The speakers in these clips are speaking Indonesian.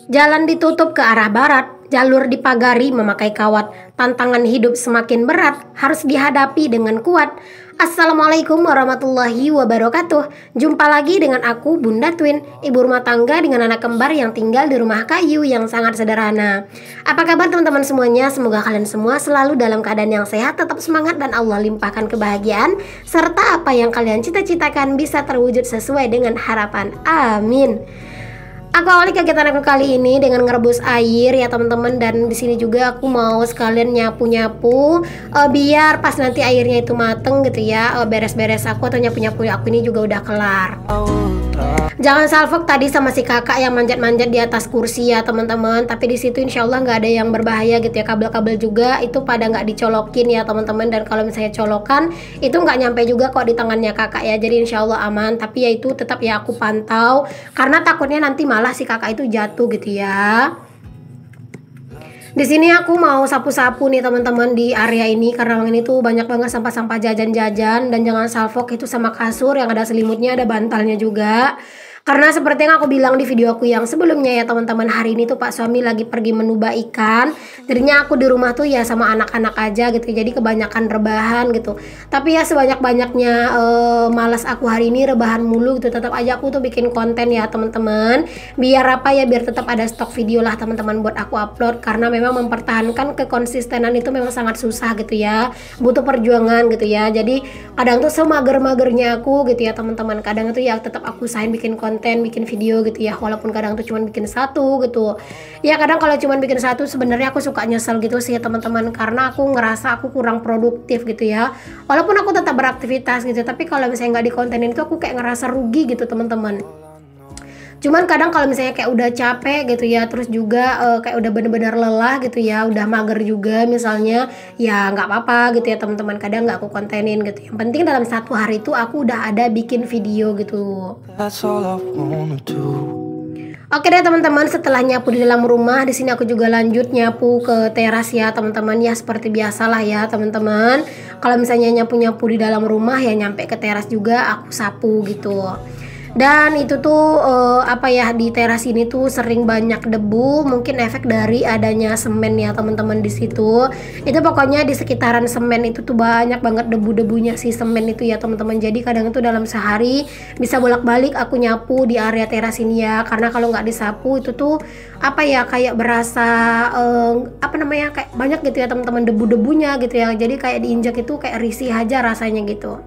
Jalan ditutup ke arah barat, jalur dipagari memakai kawat. Tantangan hidup semakin berat, harus dihadapi dengan kuat. Assalamualaikum warahmatullahi wabarakatuh. Jumpa lagi dengan aku, Bunda Twin, ibu rumah tangga dengan anak kembar yang tinggal di rumah kayu yang sangat sederhana. Apa kabar teman-teman semuanya? Semoga kalian semua selalu dalam keadaan yang sehat, tetap semangat, dan Allah limpahkan kebahagiaan, serta apa yang kalian cita-citakan bisa terwujud sesuai dengan harapan. Amin. Aku awali kegiatan aku kali ini dengan ngerebus air ya teman-teman, dan di sini juga aku mau sekalian nyapu-nyapu biar pas nanti airnya itu mateng gitu ya, beres-beres aku atau nyapu-nyapu aku ini juga udah kelar. Jangan salfok tadi sama si kakak yang manjat-manjat di atas kursi ya teman-teman, tapi di situ insya Allah nggak ada yang berbahaya gitu ya. Kabel-kabel juga itu pada nggak dicolokin ya teman-teman, dan kalau misalnya colokan itu nggak nyampe juga kok di tangannya kakak ya, jadi insya Allah aman. Tapi ya itu tetap ya aku pantau karena takutnya nanti malah si kakak itu jatuh gitu ya. Di sini aku mau sapu-sapu nih teman-teman di area ini karena ini tuh banyak banget sampah-sampah jajan-jajan, dan jangan salfok itu sama kasur yang ada selimutnya, ada bantalnya juga. Karena seperti yang aku bilang di video aku yang sebelumnya ya teman-teman, hari ini tuh Pak suami lagi pergi menubah ikan. Jadinya aku di rumah tuh ya sama anak-anak aja gitu. Jadi kebanyakan rebahan gitu. Tapi ya sebanyak-banyaknya malas aku hari ini rebahan mulu gitu. Tetap aja aku tuh bikin konten ya teman-teman. Biar apa ya, biar tetap ada stok video lah teman-teman buat aku upload. Karena memang mempertahankan kekonsistenan itu memang sangat susah gitu ya. Butuh perjuangan gitu ya. Jadi kadang tuh semager-magernya aku gitu ya teman-teman. Kadang itu ya tetap aku usahain bikin konten, bikin video gitu ya, walaupun kadang tuh cuman bikin satu gitu ya. Kadang kalau cuman bikin satu sebenarnya aku suka nyesel gitu sih ya teman-teman, karena aku ngerasa aku kurang produktif gitu ya, walaupun aku tetap beraktivitas gitu, tapi kalau misalnya nggak dikontenin itu aku kayak ngerasa rugi gitu teman-teman. Cuman kadang kalau misalnya kayak udah capek gitu ya, terus juga kayak udah bener-bener lelah gitu ya, udah mager juga misalnya, ya nggak apa-apa gitu ya teman-teman, kadang nggak aku kontenin gitu. Yang penting dalam satu hari itu aku udah ada bikin video gitu. Oke deh teman-teman, setelah nyapu di dalam rumah, di sini aku juga lanjut nyapu ke teras ya teman-teman. Ya seperti biasalah ya teman-teman. Kalau misalnya nyapu-nyapu di dalam rumah ya nyampe ke teras juga aku sapu gitu. Dan itu tuh apa ya, di teras ini tuh sering banyak debu, mungkin efek dari adanya semen ya teman-teman di situ. Itu pokoknya di sekitaran semen itu tuh banyak banget debu-debunya si semen itu ya teman-teman. Jadi kadang itu dalam sehari bisa bolak-balik aku nyapu di area teras ini ya. Karena kalau nggak disapu itu tuh apa ya, kayak berasa apa namanya, kayak banyak gitu ya teman-teman debu-debunya gitu ya. Jadi kayak diinjak itu kayak risih aja rasanya gitu.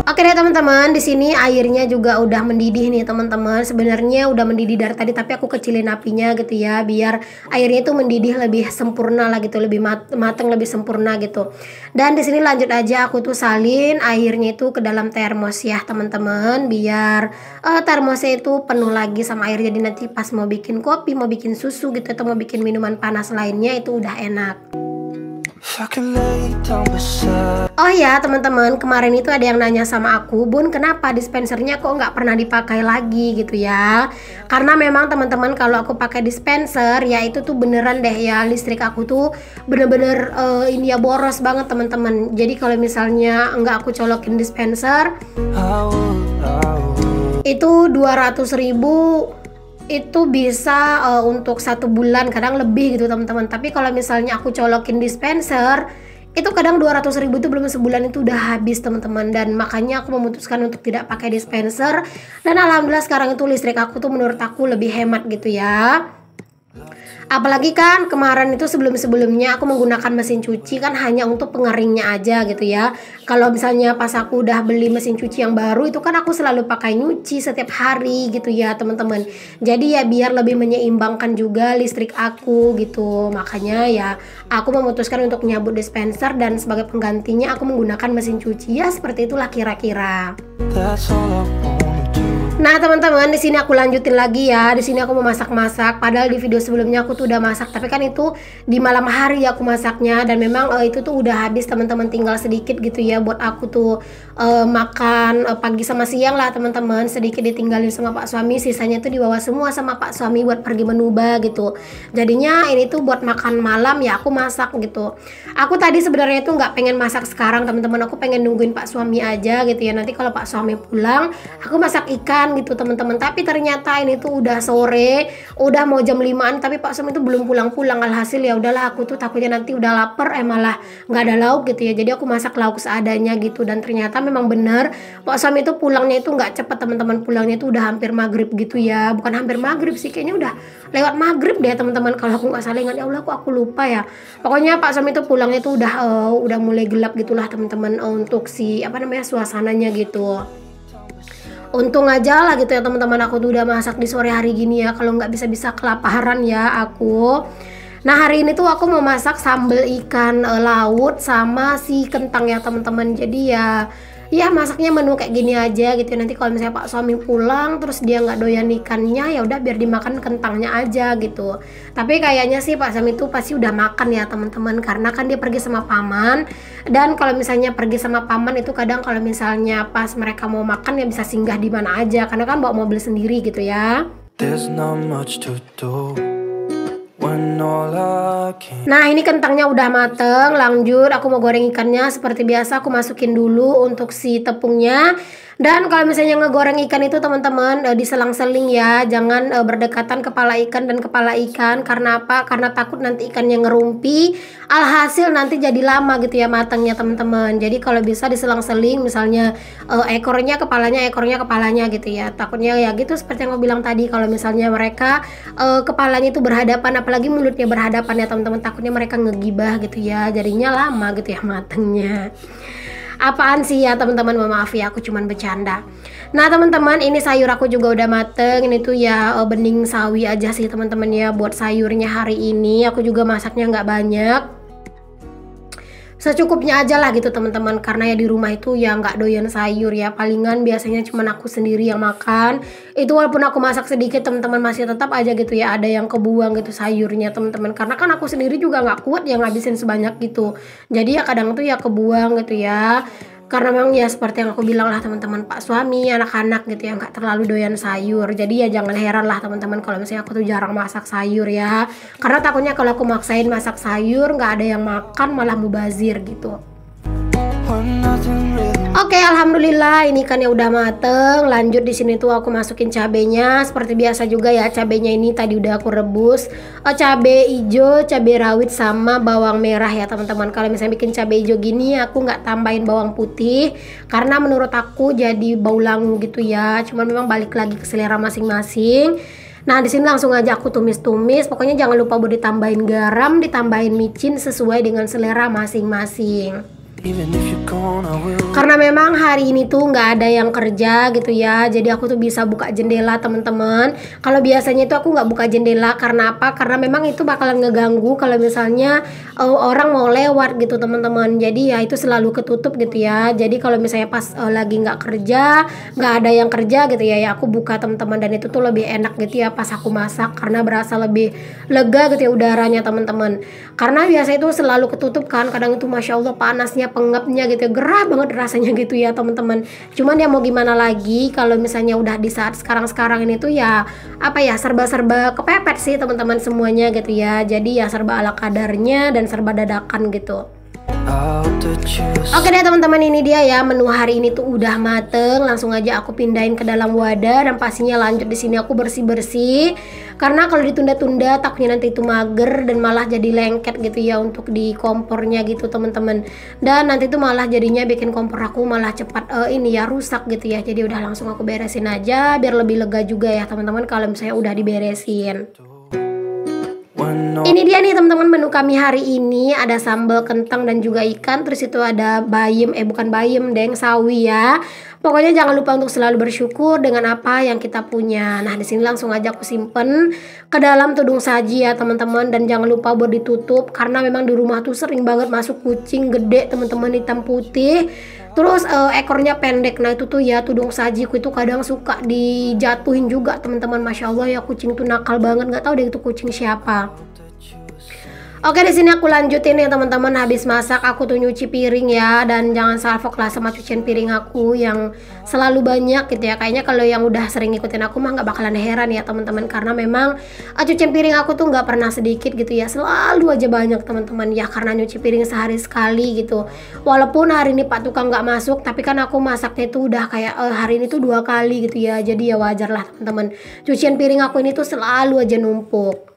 Oke deh teman-teman, di sini airnya juga udah mendidih nih teman-teman. Sebenarnya udah mendidih dari tadi, tapi aku kecilin apinya gitu ya, biar airnya itu mendidih lebih sempurna lah gitu, lebih mateng, lebih sempurna gitu. Dan di sini lanjut aja aku tuh salin airnya itu ke dalam termos ya teman-teman, biar termosnya itu penuh lagi sama air. Jadi nanti pas mau bikin kopi, mau bikin susu gitu, atau mau bikin minuman panas lainnya itu udah enak. Oh ya teman-teman, kemarin itu ada yang nanya sama aku, Bun kenapa dispensernya kok nggak pernah dipakai lagi gitu ya. Karena memang teman-teman kalau aku pakai dispenser ya itu tuh beneran deh ya, listrik aku tuh bener-bener ini ya boros banget teman-teman. Jadi kalau misalnya nggak aku colokin dispenser itu 200.000 itu bisa untuk 1 bulan, kadang lebih gitu teman-teman. Tapi kalau misalnya aku colokin dispenser itu kadang 200.000 itu belum sebulan itu udah habis teman-teman. Dan makanya aku memutuskan untuk tidak pakai dispenser, dan alhamdulillah sekarang itu listrik aku tuh menurut aku lebih hemat gitu ya. Apalagi kan kemarin itu sebelum-sebelumnya aku menggunakan mesin cuci kan hanya untuk pengeringnya aja gitu ya. Kalau misalnya pas aku udah beli mesin cuci yang baru itu kan aku selalu pakai nyuci setiap hari gitu ya teman-teman. Jadi ya biar lebih menyeimbangkan juga listrik aku gitu. Makanya ya aku memutuskan untuk nyabut dispenser, dan sebagai penggantinya aku menggunakan mesin cuci ya, seperti itulah kira-kira. Nah teman-teman, di sini aku lanjutin lagi ya. Di sini aku mau masak-masak. Padahal di video sebelumnya aku tuh udah masak, tapi kan itu di malam hari ya aku masaknya. Dan memang itu tuh udah habis teman-teman, tinggal sedikit gitu ya buat aku tuh makan pagi sama siang lah teman-teman. Sedikit ditinggalin sama Pak suami, sisanya tuh dibawa semua sama Pak suami buat pergi menubah gitu. Jadinya ini tuh buat makan malam ya aku masak gitu. Aku tadi sebenarnya tuh nggak pengen masak sekarang teman-teman. Aku pengen nungguin Pak suami aja gitu ya. Nanti kalau Pak suami pulang, aku masak ikan pulang gitu teman-teman. Tapi ternyata ini tuh udah sore, udah mau jam 5-an, tapi Pak Som itu belum pulang-pulang. Alhasil ya udahlah, aku tuh takutnya nanti udah lapar malah nggak ada lauk gitu ya. Jadi aku masak lauk seadanya gitu. Dan ternyata memang bener Pak Som itu pulangnya itu nggak cepet teman-teman. Pulangnya itu udah hampir maghrib gitu ya. Bukan hampir maghrib sih, kayaknya udah lewat maghrib deh teman-teman, kalau aku nggak salah. Ingat, ya Allah aku lupa ya. Pokoknya Pak Som itu pulangnya itu udah mulai gelap gitulah teman-teman, untuk si suasananya gitu. Untung aja lah gitu ya teman-teman, aku tuh udah masak di sore hari gini ya, kalau nggak bisa kelaparan ya aku. Nah hari ini tuh aku mau masak sambal ikan laut sama si kentang ya teman-teman. Jadi ya masaknya menu kayak gini aja gitu. Nanti kalau misalnya Pak suami pulang terus dia nggak doyan ikannya, ya udah biar dimakan kentangnya aja gitu. Tapi kayaknya sih Pak suami itu pasti udah makan ya teman-teman, karena kan dia pergi sama paman. Dan kalau misalnya pergi sama paman itu kadang kalau misalnya pas mereka mau makan ya bisa singgah di mana aja, karena kan bawa mobil sendiri gitu ya. There's not much to do. Nah ini kentangnya udah mateng, lanjut aku mau goreng ikannya. Seperti biasa aku masukin dulu untuk si tepungnya. Dan kalau misalnya ngegoreng ikan itu teman-teman diselang-seling ya, jangan berdekatan kepala ikan dan kepala ikan. Karena apa? Karena takut nanti ikannya ngerumpi, alhasil nanti jadi lama gitu ya matangnya teman-teman. Jadi kalau bisa diselang-seling, misalnya ekornya kepalanya gitu ya. Takutnya ya gitu seperti yang aku bilang tadi, kalau misalnya mereka kepalanya itu berhadapan, apalagi mulutnya berhadapan ya teman-teman, takutnya mereka ngegibah gitu ya, jadinya lama gitu ya matangnya. Apaan sih ya teman-teman, maaf ya aku cuman bercanda. Nah teman-teman, ini sayur aku juga udah mateng. Ini tuh ya bening sawi aja sih teman-teman ya buat sayurnya hari ini. Aku juga masaknya nggak banyak, secukupnya aja lah gitu teman-teman, karena ya di rumah itu ya nggak doyan sayur ya, palingan biasanya cuman aku sendiri yang makan. Itu walaupun aku masak sedikit teman-teman, masih tetap aja gitu ya ada yang kebuang gitu sayurnya teman-teman, karena kan aku sendiri juga nggak kuat ya ngabisin sebanyak gitu. Jadi ya kadang tuh ya kebuang gitu ya, karena memang ya seperti yang aku bilang lah teman-teman, Pak suami, anak-anak gitu ya nggak terlalu doyan sayur. Jadi ya jangan heran lah teman-teman kalau misalnya aku tuh jarang masak sayur ya, karena takutnya kalau aku maksain masak sayur nggak ada yang makan, malah mubazir gitu. Oke, alhamdulillah ini ikannya udah mateng. Lanjut di sini tuh aku masukin cabenya. Seperti biasa juga ya, cabenya ini tadi udah aku rebus. Cabe hijau, cabe rawit sama bawang merah ya teman-teman. Kalau misalnya bikin cabe hijau gini aku nggak tambahin bawang putih, karena menurut aku jadi bau langu gitu ya. Cuman memang balik lagi ke selera masing-masing. Nah di sini langsung aja aku tumis-tumis. Pokoknya jangan lupa buat ditambahin garam, ditambahin micin sesuai dengan selera masing-masing. Karena memang hari ini tuh nggak ada yang kerja gitu ya, jadi aku tuh bisa buka jendela teman-teman. Kalau biasanya itu aku nggak buka jendela, karena apa? Karena memang itu bakalan ngeganggu kalau misalnya orang mau lewat gitu teman-teman. Jadi ya itu selalu ketutup gitu ya. Jadi kalau misalnya pas lagi nggak kerja, nggak ada yang kerja gitu ya aku buka teman-teman. Dan itu tuh lebih enak gitu ya pas aku masak, karena berasa lebih lega gitu ya udaranya teman-teman. Karena biasa itu selalu ketutup kan, kadang itu masya Allah panasnya, pengapnya gitu, gerah banget rasanya gitu ya teman-teman. Cuman ya mau gimana lagi, kalau misalnya udah di saat sekarang ini tuh ya apa ya, serba-serba kepepet sih teman-teman semuanya gitu ya. Jadi ya serba ala kadarnya dan serba dadakan gitu. Oke deh teman-teman, ini dia ya menu hari ini tuh udah mateng. Langsung aja aku pindahin ke dalam wadah, dan pastinya lanjut di sini aku bersih-bersih. Karena kalau ditunda-tunda takutnya nanti itu mager dan malah jadi lengket gitu ya untuk di kompornya gitu teman-teman. Dan nanti tuh malah jadinya bikin kompor aku malah cepat ini ya rusak gitu ya. Jadi udah langsung aku beresin aja biar lebih lega juga ya teman-teman kalau misalnya udah diberesin. Ini dia nih teman-teman menu kami hari ini, ada sambal kentang dan juga ikan, terus itu ada bayam, bukan bayam deng, sawi ya. Pokoknya jangan lupa untuk selalu bersyukur dengan apa yang kita punya. Nah di sini langsung aja aku simpen ke dalam tudung saji ya teman-teman, dan jangan lupa buat ditutup karena memang di rumah tuh sering banget masuk kucing gede teman-teman, hitam putih. Terus ekornya pendek. Nah itu tuh ya tudung sajiku itu kadang suka dijatuhin juga teman-teman. Masya Allah ya kucing tuh nakal banget, nggak tahu deh itu kucing siapa. Oke, di sini aku lanjutin ya teman-teman. Habis masak aku tuh nyuci piring ya, dan jangan salfok lah sama cucian piring aku yang selalu banyak gitu ya. Kayaknya kalau yang udah sering ngikutin aku mah nggak bakalan heran ya teman-teman, karena memang cucian piring aku tuh nggak pernah sedikit gitu ya, selalu aja banyak teman-teman ya, karena nyuci piring sehari sekali gitu. Walaupun hari ini Pak Tukang nggak masuk, tapi kan aku masaknya tuh udah kayak hari ini tuh 2 kali gitu ya, jadi ya wajar lah teman-teman, cucian piring aku ini tuh selalu aja numpuk.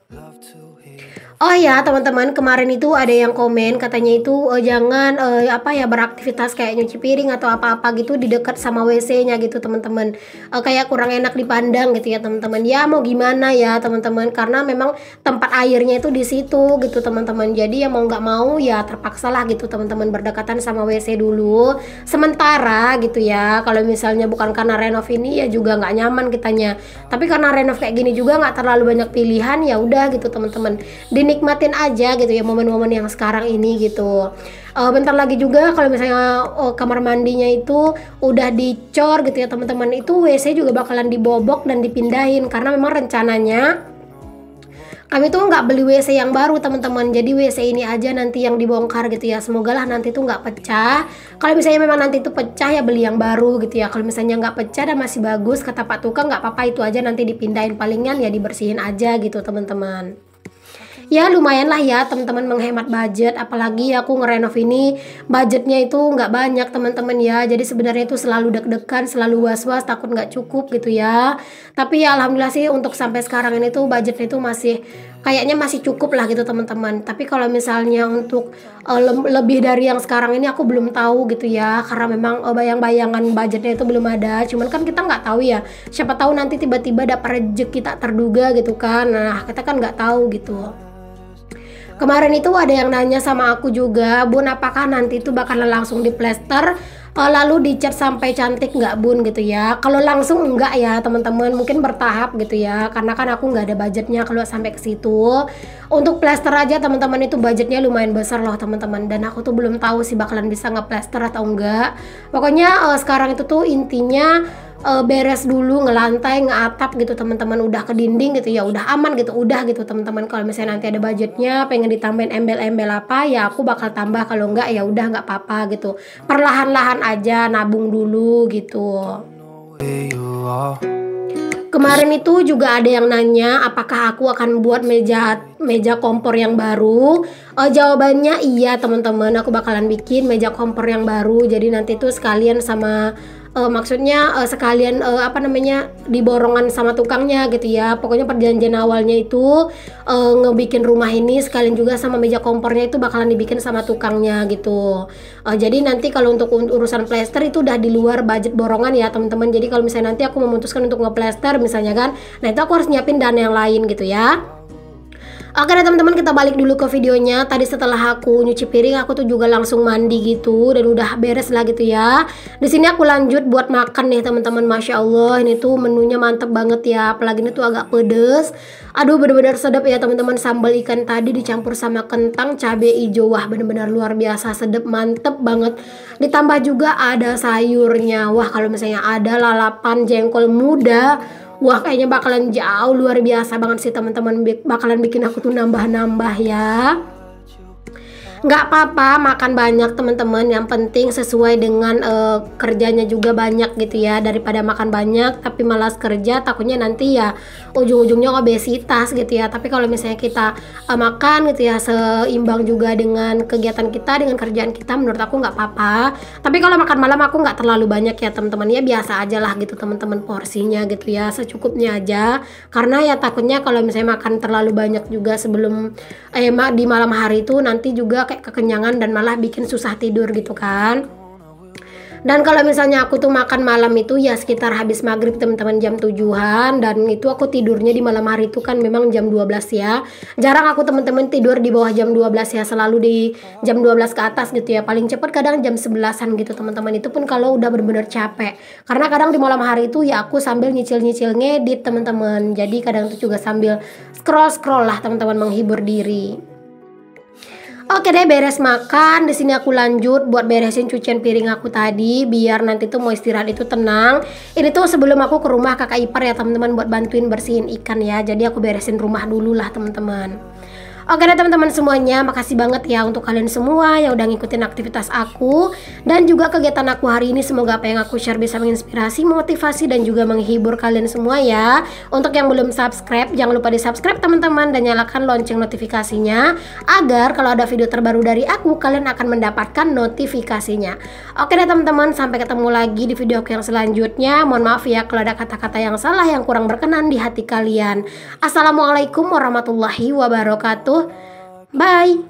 Oh ya teman-teman, kemarin itu ada yang komen katanya itu jangan beraktivitas kayak nyuci piring atau apa-apa gitu di dekat sama WC-nya gitu teman-teman. Kayak kurang enak dipandang gitu ya teman-teman. Ya mau gimana ya teman-teman, karena memang tempat airnya itu di situ gitu teman-teman. Jadi ya mau nggak mau ya terpaksa lah gitu teman-teman berdekatan sama WC dulu. Sementara gitu ya. Kalau misalnya bukan karena renov ini ya juga nggak nyaman kitanya. Tapi karena renov kayak gini juga nggak terlalu banyak pilihan, ya udah gitu teman-teman. Dinikmatin aja gitu ya momen-momen yang sekarang ini gitu. Bentar lagi juga kalau misalnya kamar mandinya itu udah dicor gitu ya teman-teman, itu WC juga bakalan dibobok dan dipindahin, karena memang rencananya kami tuh nggak beli WC yang baru teman-teman, jadi WC ini aja nanti yang dibongkar gitu ya. Semoga lah nanti tuh nggak pecah. Kalau misalnya memang nanti itu pecah ya beli yang baru gitu ya. Kalau misalnya nggak pecah dan masih bagus kata Pak Tukang, nggak apa-apa, itu aja nanti dipindahin, palingan ya dibersihin aja gitu teman-teman. Ya lumayan lah ya teman-teman menghemat budget, apalagi aku ngerenov ini budgetnya itu nggak banyak teman-teman ya, jadi sebenarnya itu selalu deg-degan, selalu was-was takut nggak cukup gitu ya. Tapi ya alhamdulillah sih untuk sampai sekarang ini tuh budgetnya itu masih kayaknya masih cukup lah gitu teman-teman. Tapi kalau misalnya untuk lebih dari yang sekarang ini aku belum tahu gitu ya, karena memang bayang-bayangan budgetnya itu belum ada. Cuman kan kita nggak tahu ya, siapa tahu nanti tiba-tiba dapat rezeki tak terduga gitu kan. Nah kita kan nggak tahu gitu. Kemarin itu ada yang nanya sama aku juga, Bun apakah nanti itu bakalan langsung diplester lalu dicat sampai cantik nggak Bun gitu ya. Kalau langsung enggak ya teman-teman, mungkin bertahap gitu ya, karena kan aku nggak ada budgetnya kalau sampai ke situ. Untuk plester aja teman-teman itu budgetnya lumayan besar loh teman-teman, dan aku tuh belum tahu sih bakalan bisa ngeplester atau enggak. Pokoknya sekarang itu tuh intinya beres dulu, ngelantai, ngeatap gitu teman-teman, udah ke dinding gitu ya, udah aman gitu, udah gitu teman-teman. Kalau misalnya nanti ada budgetnya pengen ditambahin embel-embel apa ya aku bakal tambah, kalau enggak ya udah nggak apa-apa gitu, perlahan-lahan aja nabung dulu gitu. Kemarin itu juga ada yang nanya apakah aku akan buat meja kompor yang baru. Jawabannya iya teman-teman, aku bakalan bikin meja kompor yang baru. Jadi nanti tuh sekalian sama maksudnya sekalian diborongan sama tukangnya gitu ya. Pokoknya perjanjian awalnya itu ngebikin rumah ini sekalian juga sama meja kompornya itu bakalan dibikin sama tukangnya gitu. Jadi nanti kalau untuk urusan plester itu udah di luar budget borongan ya teman-teman. Jadi kalau misalnya nanti aku memutuskan untuk ngeplester misalnya kan, nah itu aku harus nyiapin dana yang lain gitu ya. Oke deh teman-teman, kita balik dulu ke videonya. Tadi setelah aku nyuci piring, aku tuh juga langsung mandi gitu dan udah beres lah gitu ya. Di sini aku lanjut buat makan nih teman-teman. Masya Allah, ini tuh menunya mantep banget ya. Apalagi ini tuh agak pedes. Aduh bener-bener sedap ya teman-teman. Sambal ikan tadi dicampur sama kentang, cabai hijau. Wah bener-bener luar biasa sedap, mantep banget. Ditambah juga ada sayurnya. Wah kalau misalnya ada lalapan jengkol muda, wah kayaknya bakalan jauh luar biasa banget sih teman-teman, bakalan bikin aku tuh nambah-nambah ya. Nggak apa-apa makan banyak teman-teman, yang penting sesuai dengan kerjanya juga banyak gitu ya, daripada makan banyak tapi malas kerja takutnya nanti ya ujung-ujungnya obesitas gitu ya. Tapi kalau misalnya kita makan gitu ya seimbang juga dengan kegiatan kita, dengan kerjaan kita, menurut aku nggak apa-apa. Tapi kalau makan malam aku nggak terlalu banyak ya teman-teman, ya biasa aja lah gitu teman-teman, porsinya gitu ya secukupnya aja, karena ya takutnya kalau misalnya makan terlalu banyak juga sebelum di malam hari itu nanti juga kayak kekenyangan dan malah bikin susah tidur gitu kan. Dan kalau misalnya aku tuh makan malam itu ya sekitar habis maghrib teman-teman, jam 7-an, dan itu aku tidurnya di malam hari itu kan memang jam 12 ya. Jarang aku teman-teman tidur di bawah jam 12 ya, selalu di jam 12 ke atas gitu ya. Paling cepat kadang jam 11-an gitu teman-teman, itu pun kalau udah bener-bener capek. Karena kadang di malam hari itu ya aku sambil nyicil-nyicil ngedit teman-teman. Jadi kadang itu juga sambil scroll-scroll lah teman-teman, menghibur diri. Oke deh, beres makan. Di sini aku lanjut buat beresin cucian piring aku tadi, biar nanti tuh mau istirahat itu tenang. Ini tuh sebelum aku ke rumah kakak ipar ya teman-teman, buat bantuin bersihin ikan ya. Jadi aku beresin rumah dulu lah teman-teman. Oke deh teman-teman semuanya, makasih banget ya untuk kalian semua yang udah ngikutin aktivitas aku dan juga kegiatan aku hari ini. Semoga apa yang aku share bisa menginspirasi, motivasi, dan juga menghibur kalian semua ya. Untuk yang belum subscribe, jangan lupa di subscribe teman-teman dan nyalakan lonceng notifikasinya agar kalau ada video terbaru dari aku, kalian akan mendapatkan notifikasinya. Oke deh teman-teman, sampai ketemu lagi di video aku yang selanjutnya. Mohon maaf ya kalau ada kata-kata yang salah, yang kurang berkenan di hati kalian. Assalamualaikum warahmatullahi wabarakatuh. Bye.